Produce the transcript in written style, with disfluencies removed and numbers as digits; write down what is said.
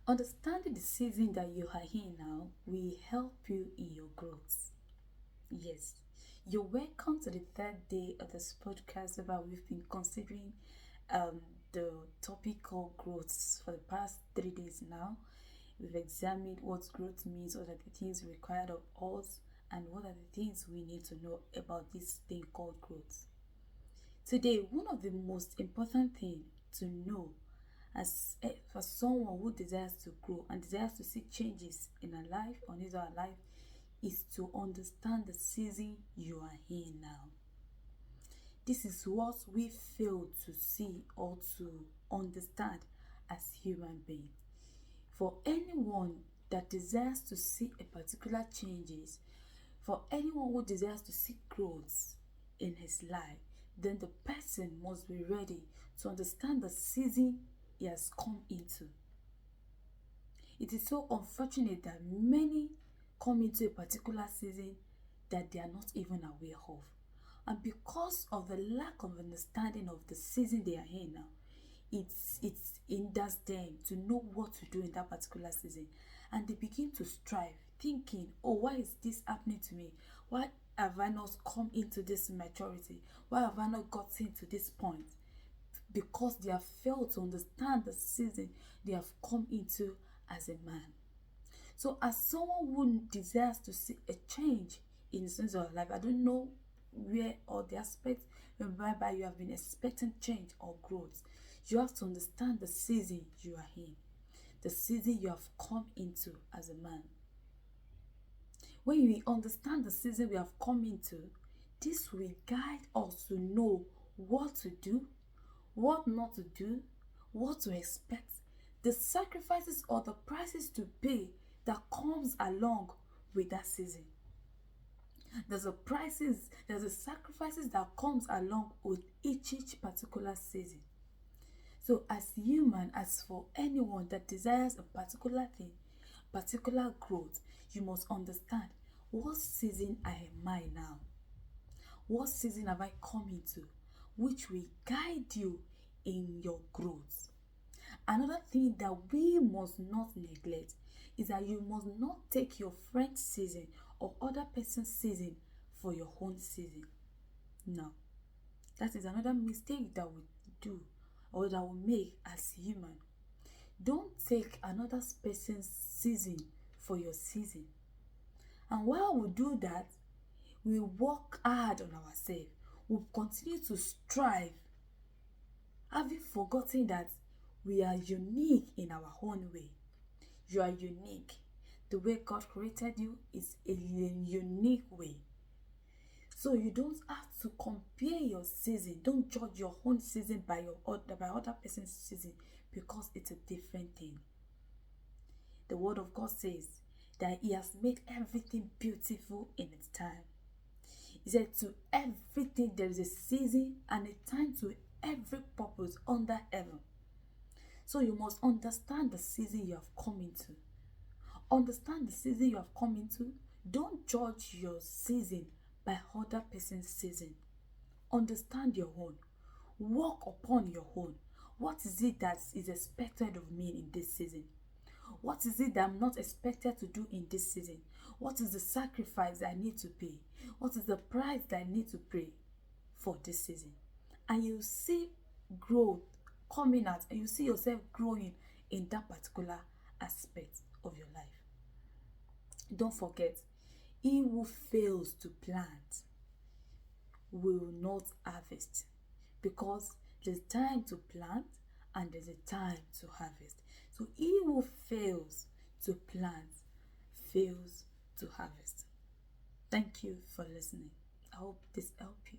Understanding the season that you are in now will help you in your growth. Yes, you're welcome to the third day of this podcast where we've been considering the topic called growth for the past 3 days now. We've examined what growth means, what are the things required of us, and what are the things we need to know about this thing called growth. Today, one of the most important things to know for someone who desires to grow and desires to see changes in our life, on his or her life, is to understand the season you are in now. This is what we fail to see or to understand as human beings. For anyone that desires to see a particular changes, for anyone who desires to see growth in his life, then the person must be ready to understand the season he has come into. It is so unfortunate that many come into a particular season that they are not even aware of. And because of the lack of understanding of the season they are in now, it hinders them to know what to do in that particular season. And they begin to strive, thinking, oh, why is this happening to me? Why have I not come into this maturity? Why have I not gotten to this point? Because they have failed to understand the season they have come into as a man. So as someone who desires to see a change in the sense of life, I don't know where or the aspect whereby you have been expecting change or growth. You have to understand the season you are in, the season you have come into as a man. When we understand the season we have come into, this will guide us to know what to do, what not to do, what to expect, the sacrifices or the prices to pay that comes along with that season. There's the sacrifices that comes along with each particular season. So as human, as for anyone that desires a particular thing, particular growth, you must understand what season am I now? What season have I come into? Which will guide you in your growth. Another thing that we must not neglect is that you must not take your friend's season or other person's season for your own season. No. That is another mistake that we do or that we make as human. Don't take another person's season for your season. And while we do that, we work hard on ourselves. We continue to strive, having forgotten that we are unique in our own way. You are unique. The way God created you is a unique way. So you don't have to compare your season. Don't judge your own season by other person's season, because it's a different thing. The word of God says that He has made everything beautiful in its time. He said to everything there is a season and a time to every purpose under heaven. So you must understand the season you have come into. Understand the season you have come into. Don't judge your season by other person's season. Understand your own. Work upon your own. What is it that is expected of me in this season? What is it that I'm not expected to do in this season? What is the sacrifice I need to pay? What is the price that I need to pay for this season? And you see growth coming out, and you see yourself growing in that particular aspect of your life. Don't forget, he who fails to plant will not harvest, because there's time to plant and there's a time to harvest. So he who fails to plant fails to harvest. Thank you for listening. I hope this helped you.